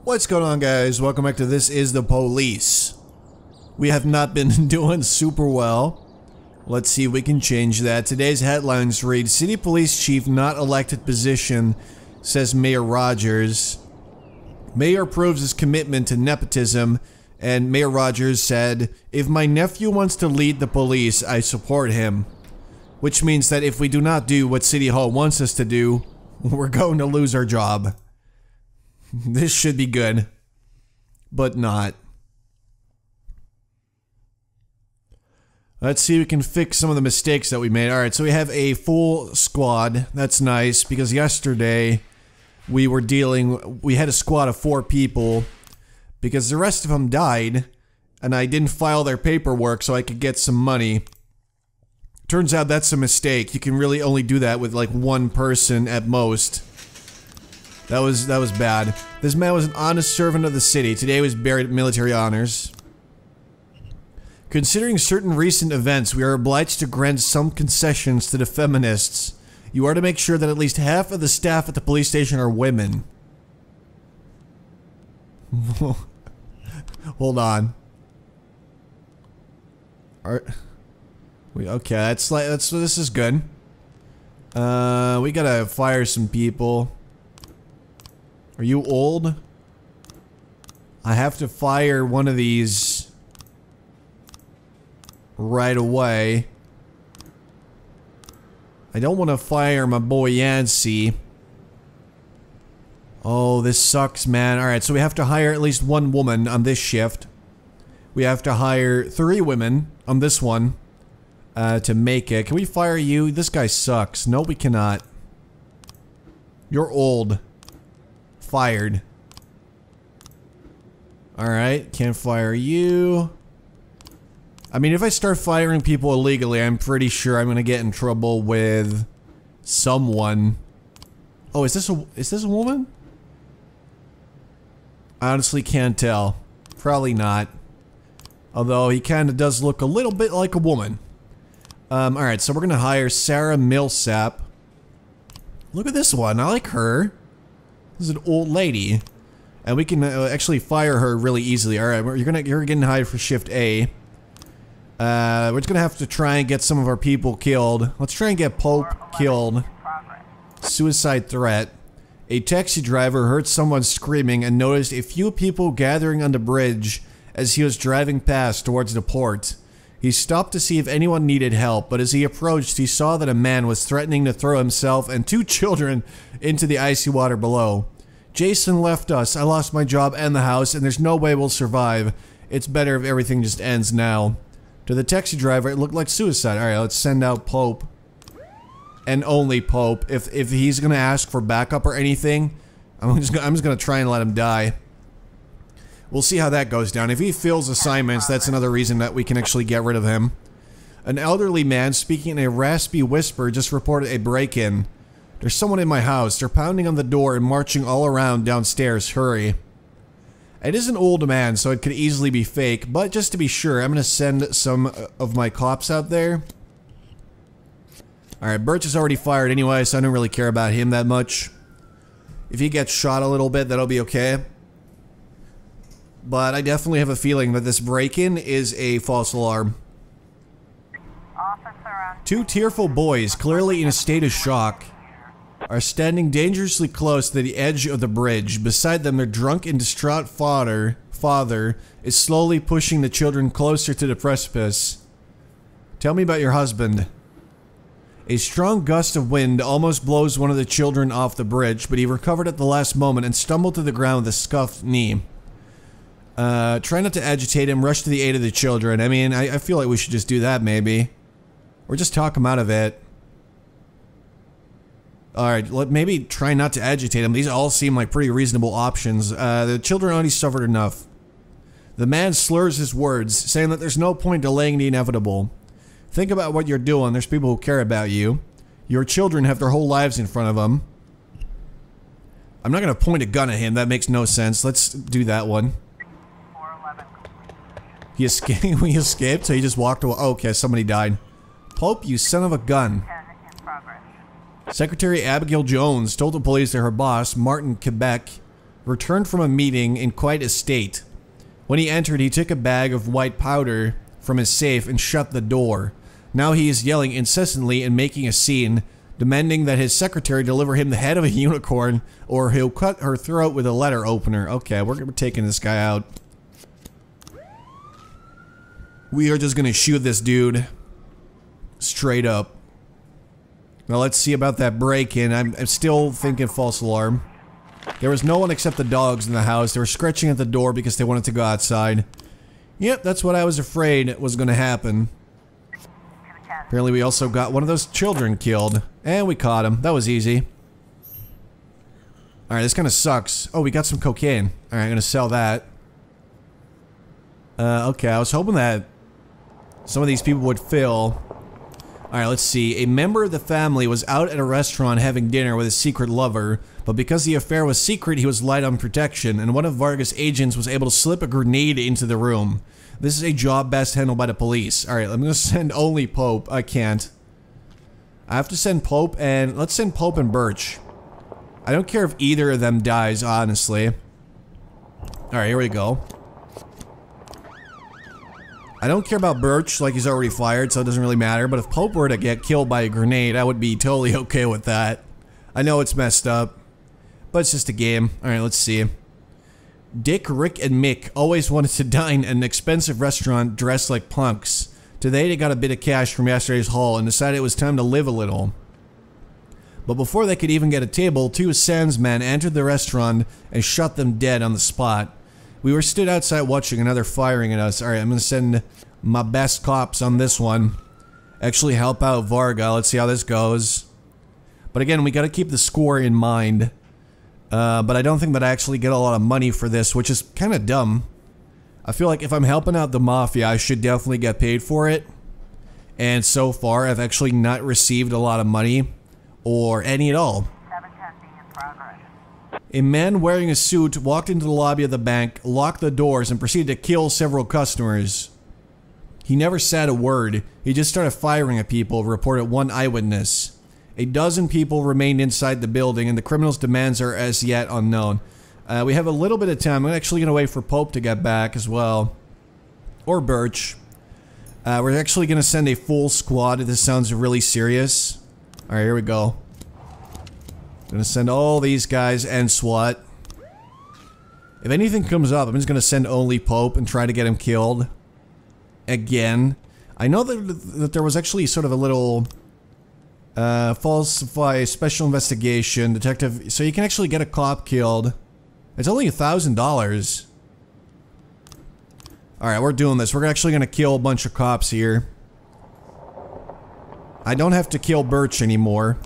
What's going on, guys? Welcome back to This Is the Police. We have not been doing super well. Let's see if we can change that. Today's headlines read, City Police Chief not elected position, says Mayor Rogers. Mayor proves his commitment to nepotism, and Mayor Rogers said, if my nephew wants to lead the police, I support him. Which means that if we do not do what City Hall wants us to do, we're going to lose our job. This should be good, but not. Let's see if we can fix some of the mistakes that we made. Alright, so we have a full squad. That's nice, because yesterday we had a squad of 4 people, because the rest of them died, and I didn't file their paperwork so I could get some money. Turns out that's a mistake. You can really only do that with like 1 person at most. That was bad. This man was an honest servant of the city. Today he was buried at military honors. Considering certain recent events, we are obliged to grant some concessions to the feminists. You are to make sure that at least half of the staff at the police station are women. Hold on. Okay, this is good. We gotta fire some people. Are you old? I have to fire one of these right away. I don't want to fire my boy Yancey. Oh, this sucks, man. Alright, so we have to hire at least 1 woman on this shift. We have to hire 3 women on this one to make it. Can we fire you? This guy sucks. No, we cannot. You're old. Fired. Alright, can't fire you. I mean, if I start firing people illegally, I'm pretty sure I'm gonna get in trouble with someone. Oh, is this a woman? I honestly can't tell. Probably not. Although he kinda does look a little bit like a woman. Alright, so we're gonna hire Sarah Millsap. Look at this one, I like her. This is an old lady. And we can actually fire her really easily. Alright, you're getting hired for shift A. We're just gonna have to try and get some of our people killed. Let's try and get Pope killed. Suicide threat. A taxi driver heard someone screaming and noticed a few people gathering on the bridge as he was driving past towards the port. He stopped to see if anyone needed help, but as he approached, he saw that a man was threatening to throw himself and 2 children into the icy water below. Jason left us. I lost my job and the house, and there's no way we'll survive. It's better if everything just ends now. To the taxi driver, it looked like suicide. Alright, let's send out Pope. And only Pope. If he's gonna ask for backup or anything, I'm just gonna try and let him die. We'll see how that goes down. If he fails assignments, that's another reason that we can actually get rid of him. An elderly man speaking in a raspy whisper just reported a break-in. There's someone in my house. They're pounding on the door and marching all around downstairs. Hurry. It is an old man, so it could easily be fake, but just to be sure, I'm gonna send some of my cops out there. Alright, Birch is already fired anyway, so I don't really care about him that much. If he gets shot a little bit, that'll be okay. But I definitely have a feeling that this break-in is a false alarm. 2 tearful boys, clearly in a state of shock, are standing dangerously close to the edge of the bridge. Beside them, their drunk and distraught father is slowly pushing the children closer to the precipice. Tell me about your husband. A strong gust of wind almost blows one of the children off the bridge, but he recovered at the last moment and stumbled to the ground with a scuffed knee. Try not to agitate him, rush to the aid of the children. I mean, I feel like we should just do that, maybe. Or just talk him out of it. Alright, maybe try not to agitate him. These all seem like pretty reasonable options. The children already suffered enough. The man slurs his words, saying that there's no point delaying the inevitable. Think about what you're doing. There's people who care about you. Your children have their whole lives in front of them. I'm not gonna point a gun at him. That makes no sense. Let's do that one. He escaped, so he just walked away. Oh, okay, somebody died. Pope, you son of a gun. Secretary Abigail Jones told the police that her boss, Martin Quebec, returned from a meeting in quite a state. When he entered, he took a bag of white powder from his safe and shut the door. Now he is yelling incessantly and making a scene, demanding that his secretary deliver him the head of a unicorn or he'll cut her throat with a letter opener. Okay, we're taking this guy out. We are just gonna shoot this dude. Straight up. Now let's see about that break-in. I'm still thinking false alarm. There was no one except the dogs in the house. They were scratching at the door because they wanted to go outside. Yep, that's what I was afraid was gonna happen. Apparently we also got one of those children killed. And we caught him. That was easy. Alright, this kinda sucks. Oh, we got some cocaine. Alright, I'm gonna sell that. Okay, I was hoping that some of these people would fill. Alright, let's see. A member of the family was out at a restaurant having dinner with his secret lover, but because the affair was secret, he was light on protection, and one of Vargas' agents was able to slip a grenade into the room. This is a job best handled by the police. Alright, I'm gonna send only Pope. I can't. I have to send Pope, and let's send Pope and Birch. I don't care if either of them dies, honestly. Alright, here we go. I don't care about Birch, like he's already fired, so it doesn't really matter, but if Pope were to get killed by a grenade, I would be totally okay with that. I know it's messed up, but it's just a game. Alright, let's see. Dick, Rick, and Mick always wanted to dine at an expensive restaurant dressed like punks. Today they got a bit of cash from yesterday's haul and decided it was time to live a little. But before they could even get a table, two sandsmen entered the restaurant and shot them dead on the spot. We were stood outside watching another firing at us. Alright, I'm gonna send my best cops on this one. Actually help out Varga. Let's see how this goes. But again, we gotta keep the score in mind. But I don't think that I actually get a lot of money for this, which is kind of dumb. I feel like if I'm helping out the mafia, I should definitely get paid for it. And so far, I've actually not received a lot of money. Or any at all. A man wearing a suit walked into the lobby of the bank, locked the doors, and proceeded to kill several customers. He never said a word. He just started firing at people, reported one eyewitness. A dozen people remained inside the building, and the criminal's demands are as yet unknown. We have a little bit of time. I'm actually going to wait for Pope to get back as well. Or Birch. We're actually going to send a full squad if this sounds really serious. Alright, here we go. Gonna send all these guys and SWAT. If anything comes up, I'm just gonna send only Pope and try to get him killed. Again. I know that there was actually sort of a little falsify special investigation detective, so you can actually get a cop killed. It's only $1,000. Alright, we're doing this. We're actually gonna kill a bunch of cops here. I don't have to kill Birch anymore.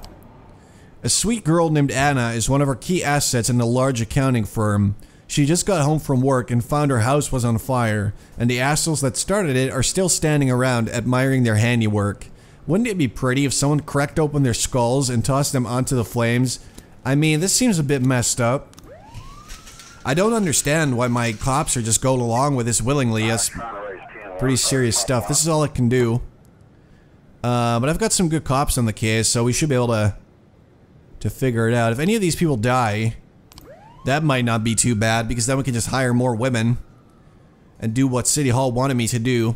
A sweet girl named Anna is one of our key assets in a large accounting firm. She just got home from work and found her house was on fire, and the assholes that started it are still standing around admiring their handiwork. Wouldn't it be pretty if someone cracked open their skulls and tossed them onto the flames? I mean, this seems a bit messed up. I don't understand why my cops are just going along with this willingly. That's pretty serious stuff. This is all it can do. But I've got some good cops on the case, so we should be able to figure it out. If any of these people die, that might not be too bad, because then we can just hire more women and do what City Hall wanted me to do.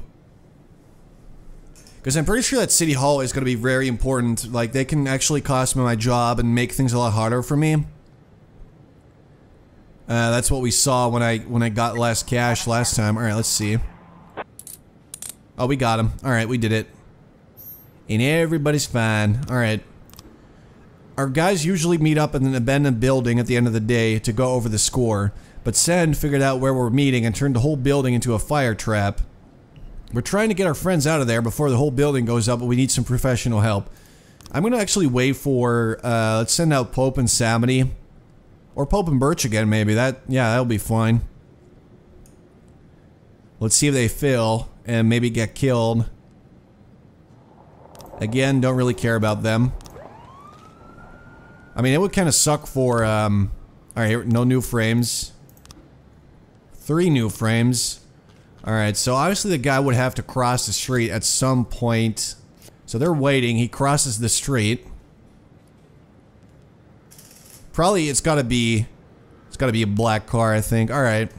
Because I'm pretty sure that City Hall is going to be very important. Like, they can actually cost me my job and make things a lot harder for me. That's what we saw when I got less cash last time. Alright, let's see. Oh, we got him. Alright, we did it. And everybody's fine. Alright. Our guys usually meet up in an abandoned building at the end of the day to go over the score, but Send figured out where we're meeting and turned the whole building into a fire trap. We're trying to get our friends out of there before the whole building goes up, but we need some professional help. I'm gonna actually wait for, let's send out Pope and Samity. Or Pope and Birch again, maybe. Yeah, that'll be fine. Let's see if they fail and maybe get killed. Again, don't really care about them. I mean, it would kind of suck for, alright, no new frames. 3 new frames. Alright, so obviously the guy would have to cross the street at some point. So they're waiting, he crosses the street. Probably it's gotta be It's gotta be a black car, I think. Alright.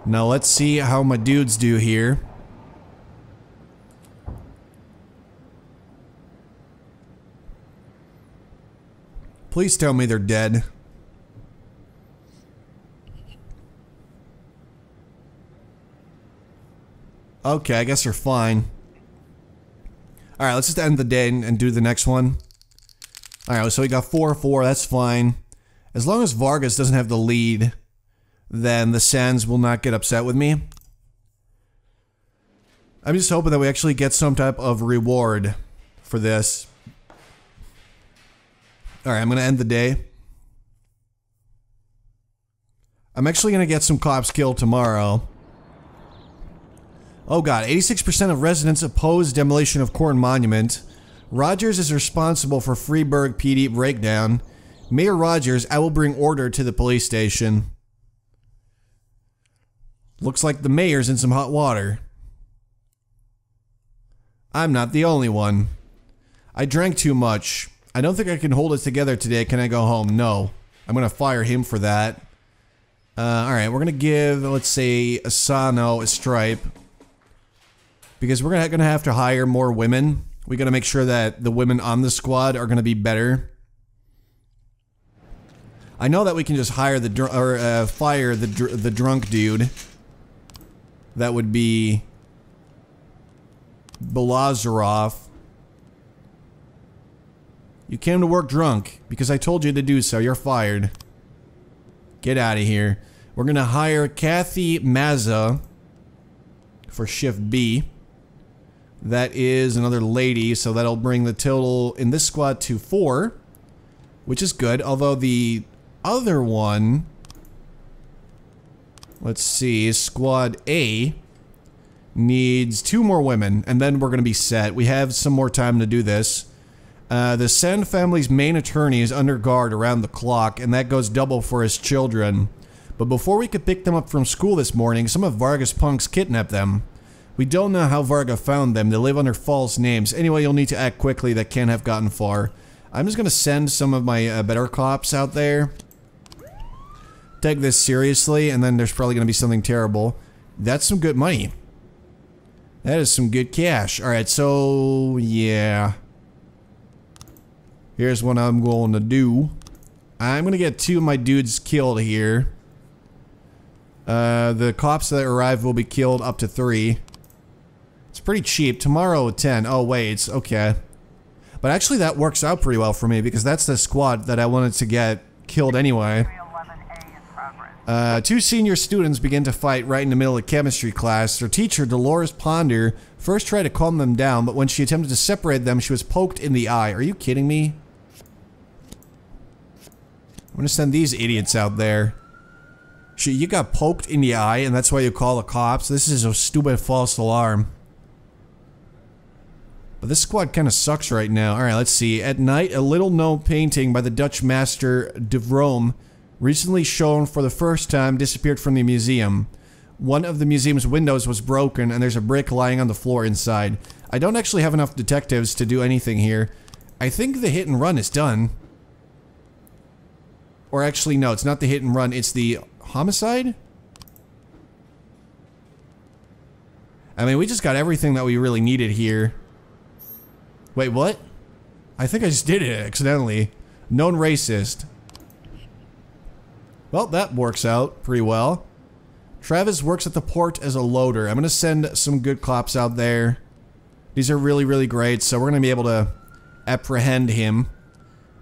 Now let's see how my dudes do here. Please tell me they're dead. Okay, I guess they're fine. Alright, let's just end the day and do the next one. Alright, so we got 4-4, that's fine. As long as Vargas doesn't have the lead, then the Sands will not get upset with me. I'm just hoping that we actually get some type of reward for this. Alright, I'm gonna end the day. I'm actually gonna get some cops killed tomorrow. Oh god, 86% of residents oppose demolition of Corn Monument. Rogers is responsible for Freeburg PD breakdown. Mayor Rogers, I will bring order to the police station. Looks like the mayor's in some hot water. I'm not the only one. I drank too much. I don't think I can hold it together today. Can I go home? No. I'm gonna fire him for that. Alright, we're gonna give, let's say, Asano a stripe. Because we're gonna have to hire more women. We gotta make sure that the women on the squad are gonna be better. I know that we can just hire the fire the drunk dude. That would be Belazarov. You came to work drunk because I told you to do so. You're fired. Get out of here. We're gonna hire Kathy Mazza for shift B. That is another lady, so that'll bring the total in this squad to 4, which is good, although the other one, let's see, squad A needs 2 more women, and then we're gonna be set. We have some more time to do this. The Sen family's main attorney is under guard around the clock, and that goes double for his children. But before we could pick them up from school this morning, some of Vargas' punks kidnapped them. We don't know how Varga found them. They live under false names. Anyway, you'll need to act quickly. That can't have gotten far. I'm just gonna send some of my better cops out there. Take this seriously, and then there's probably gonna be something terrible. That's some good money. That is some good cash. Alright, so yeah. Here's what I'm going to do. I'm gonna get 2 of my dudes killed here. The cops that arrive will be killed up to 3. It's pretty cheap. Tomorrow at 10. Oh wait, it's okay. But actually that works out pretty well for me because that's the squad that I wanted to get killed anyway. 2 senior students begin to fight right in the middle of chemistry class. Their teacher, Dolores Ponder, first tried to calm them down, but when she attempted to separate them, she was poked in the eye. Are you kidding me? I'm gonna send these idiots out there. You got poked in the eye and that's why you call the cops? This is a stupid false alarm. But this squad kind of sucks right now. Alright, let's see. At night, a little-known painting by the Dutch master de Vrome, recently shown for the first time, disappeared from the museum. One of the museum's windows was broken and there's a brick lying on the floor inside. I don't actually have enough detectives to do anything here. I think the hit and run is done. Or actually, no, it's not the hit and run, it's the homicide? I mean, we just got everything that we really needed here. Wait, what? I think I just did it accidentally. Known racist. Well, that works out pretty well. Travis works at the port as a loader. I'm gonna send some good cops out there. These are really, really great, so we're gonna be able to apprehend him.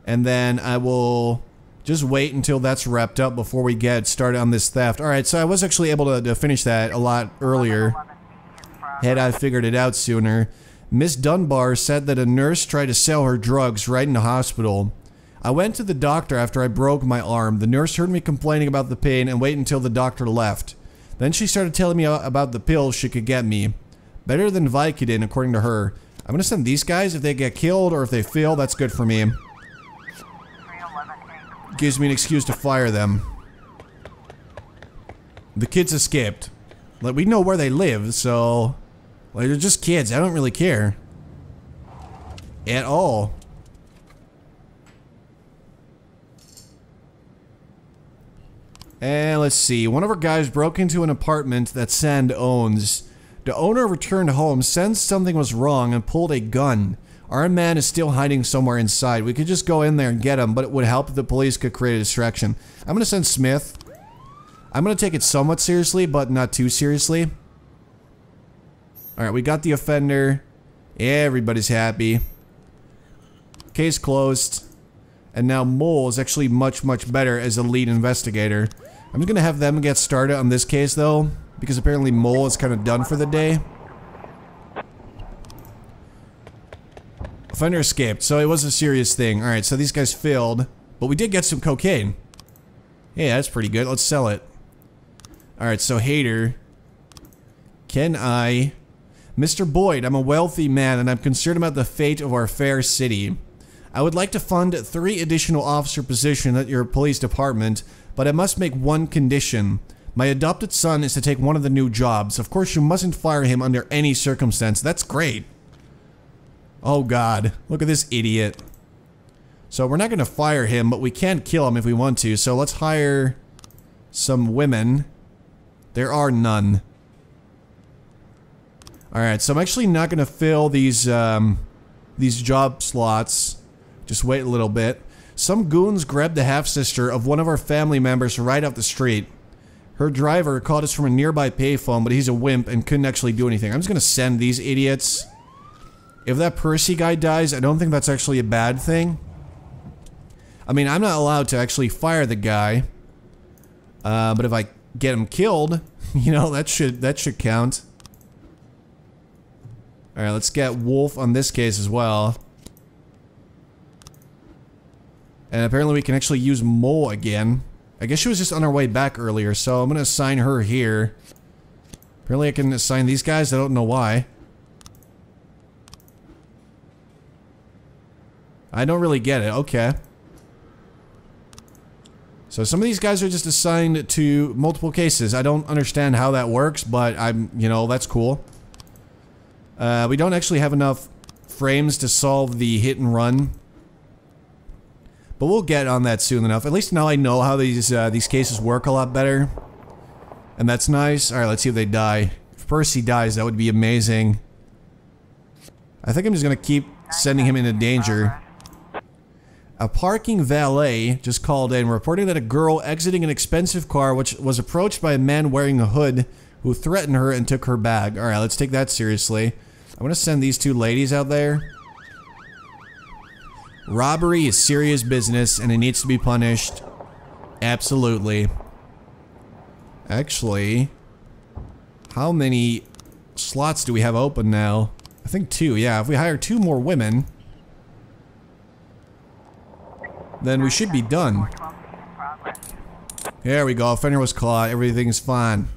And then I will just wait until that's wrapped up before we get started on this theft. Alright, so I was actually able to finish that a lot earlier. Had I figured it out sooner. Miss Dunbar said that a nurse tried to sell her drugs right in the hospital. I went to the doctor after I broke my arm. The nurse heard me complaining about the pain and waited until the doctor left. Then she started telling me about the pills she could get me. Better than Vicodin, according to her. I'm gonna send these guys. If they get killed or if they fail, that's good for me. Gives me an excuse to fire them. The kids escaped. Like, we know where they live, so... Like, they're just kids. I don't really care. At all. And let's see. One of our guys broke into an apartment that Sand owns. The owner returned home, sensed something was wrong, and pulled a gun. Our man is still hiding somewhere inside. We could just go in there and get him, but it would help if the police could create a distraction. I'm gonna send Smith. I'm gonna take it somewhat seriously, but not too seriously. Alright, we got the offender. Everybody's happy. Case closed. And now Mole is actually much, much better as a lead investigator. I'm just gonna have them get started on this case, though, because apparently Mole is kind of done for the day. Offender escaped, so it was a serious thing. Alright, so these guys failed, but we did get some cocaine. Yeah, that's pretty good. Let's sell it. Alright, so Hater. Can I... Mr. Boyd, I'm a wealthy man and I'm concerned about the fate of our fair city. I would like to fund 3 additional officer positions at your police department, but I must make one condition. My adopted son is to take one of the new jobs. Of course, you mustn't fire him under any circumstance. That's great. Oh god, look at this idiot. So we're not gonna fire him, but we can kill him if we want to. So let's hire some women. There are none. Alright, so I'm actually not gonna fill these job slots. Just wait a little bit. Some goons grabbed the half-sister of one of our family members right off the street. Her driver called us from a nearby payphone, but he's a wimp and couldn't actually do anything. I'm just gonna send these idiots. If that Percy guy dies, I don't think that's actually a bad thing. I mean, I'm not allowed to actually fire the guy. But if I get him killed, you know, that should count. Alright, let's get Wolf on this case as well. And apparently we can actually use Mole again. I guess she was just on her way back earlier, so I'm gonna assign her here. Apparently I can assign these guys, I don't know why. I don't really get it, okay. So some of these guys are just assigned to multiple cases. I don't understand how that works, but you know, that's cool. We don't actually have enough frames to solve the hit and run. But we'll get on that soon enough. At least now I know how these cases work a lot better. And that's nice. Alright, let's see if they die. If Percy dies, that would be amazing. I think I'm just gonna keep sending him into danger. A parking valet just called in reporting that a girl exiting an expensive car which was approached by a man wearing a hood who threatened her and took her bag. Alright, let's take that seriously. I'm gonna send these 2 ladies out there. Robbery is serious business and it needs to be punished. Absolutely. Actually, how many slots do we have open now? I think 2, yeah. If we hire 2 more women, then we should be done. There we go, offender was caught, everything's fine.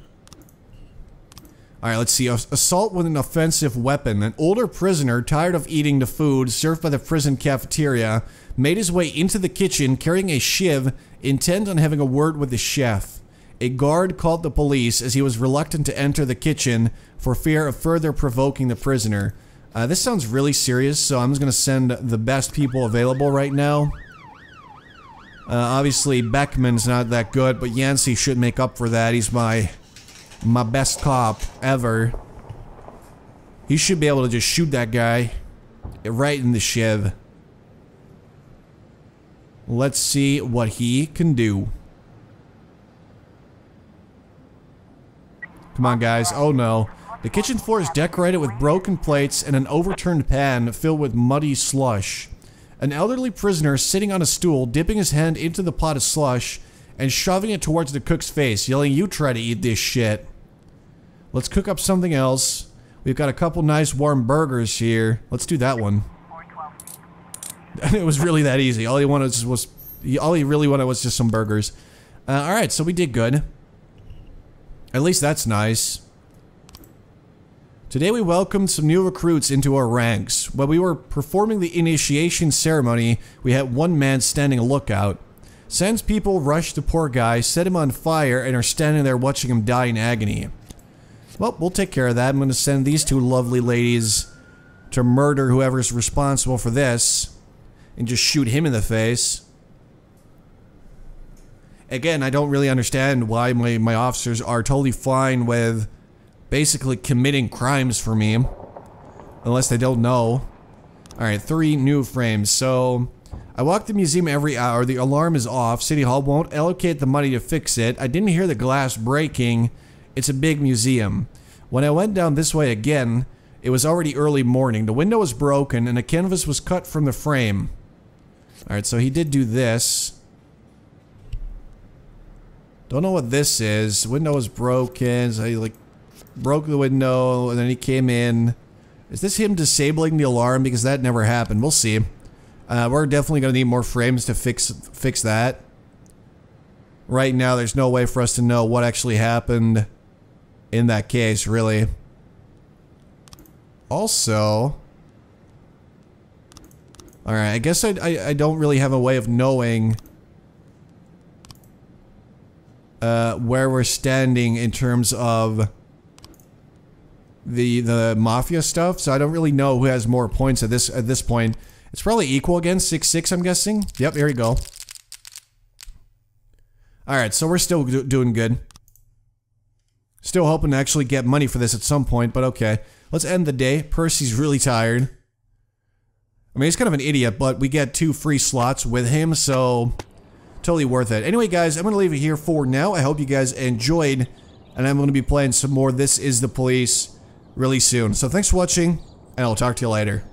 Alright, let's see. Assault with an offensive weapon. An older prisoner, tired of eating the food served by the prison cafeteria, made his way into the kitchen carrying a shiv, intent on having a word with the chef. A guard called the police as he was reluctant to enter the kitchen for fear of further provoking the prisoner. This sounds really serious, so I'm just gonna send the best people available right now. Obviously, Beckman's not that good, but Yancey should make up for that. He's my best cop ever. He should be able to just shoot that guy right in the shiv. Let's see what he can do. Come on, guys. Oh no. The kitchen floor is decorated with broken plates and an overturned pan filled with muddy slush. An elderly prisoner sitting on a stool, dipping his hand into the pot of slush and shoving it towards the cook's face, yelling, "You try to eat this shit." Let's cook up something else. We've got a couple nice warm burgers here. Let's do that one. It was really that easy. All he really wanted was just some burgers. Alright, so we did good. At least that's nice. Today we welcomed some new recruits into our ranks. While we were performing the initiation ceremony, we had one man standing a lookout. Sans people rushed the poor guy, set him on fire, and are standing there watching him die in agony. Well, we'll take care of that. I'm going to send these 2 lovely ladies to murder whoever's responsible for this and just shoot him in the face. Again, I don't really understand why my officers are totally fine with basically committing crimes for me. Unless they don't know. Alright, 3 new frames. So, I walk the museum every hour. The alarm is off. City Hall won't allocate the money to fix it. I didn't hear the glass breaking. It's a big museum. When I went down this way again, it was already early morning. The window was broken and a canvas was cut from the frame. Alright, so he did do this. Don't know what this is. The window was broken, so he like broke the window and then he came in. Is this him disabling the alarm? Because that never happened. We'll see. We're definitely gonna need more frames to fix that. Right now, there's no way for us to know what actually happened in that case, really. Also, alright, I guess I don't really have a way of knowing where we're standing in terms of the mafia stuff, so I don't really know who has more points at this point. It's probably equal again, 6-6, I'm guessing. Yep, here we go. Alright, so we're still doing good. Still hoping to actually get money for this at some point, but okay. Let's end the day. Percy's really tired. I mean, he's kind of an idiot, but we get 2 free slots with him, so totally worth it. Anyway, guys, I'm going to leave it here for now. I hope you guys enjoyed, and I'm going to be playing some more This Is the Police really soon. So thanks for watching, and I'll talk to you later.